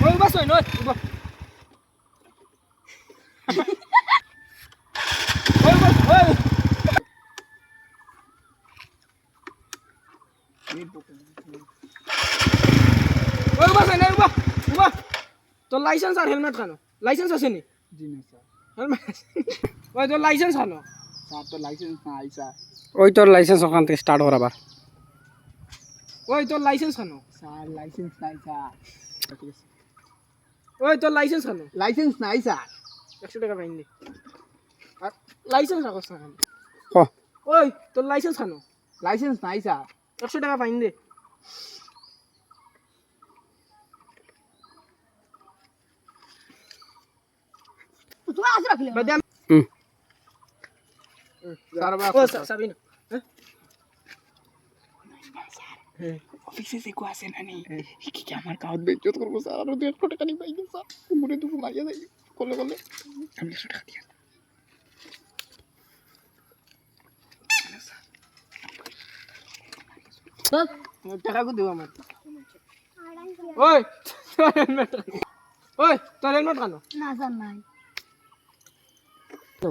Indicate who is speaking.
Speaker 1: ওই বাস ওই নয় ওই বাস ওই ওই বাস ওই নয় উবা উবা তোর লাইসেন্স আর হেলমেট কেন লাইসেন্স আছে নি
Speaker 2: জি না স্যার
Speaker 1: হেলমেট ওই তোর লাইসেন্স কেন
Speaker 2: স্যার তো লাইসেন্স নাই স্যার
Speaker 3: ওই তোর লাইসেন্স ওখান থেকে স্টার্ট কর আবার
Speaker 1: ওই তোর লাইসেন্স কেন
Speaker 2: স্যার লাইসেন্স নাই স্যার
Speaker 1: ওই তোর লাইসেন্স কেন
Speaker 2: লাইসেন্স নাই স্যার
Speaker 1: 100 টাকা ফাইন দে আর লাইসেন্স রাখছ না কেন
Speaker 3: হ
Speaker 1: ওই তোর লাইসেন্স কেন
Speaker 2: লাইসেন্স নাই স্যার
Speaker 1: 100 টাকা ফাইন দে
Speaker 4: তুই আজ রাখলে
Speaker 1: বাদে
Speaker 3: হুম
Speaker 2: স্যার
Speaker 1: ও সাবিনা
Speaker 2: অফিসে যে কো আসেন আনি কি আমার কাউত বেইজ্জত করব স্যার আর 100 টাকা নি পাইছো স্যার মনে দুপুর মারিয়া যাই কলে কলে আমি 100 টাকা দিয়া
Speaker 1: টাকা কো দেব আমার ওই তোর হেলমেট ওই তোর হেলমেট কেন
Speaker 4: না জান নাই
Speaker 2: তো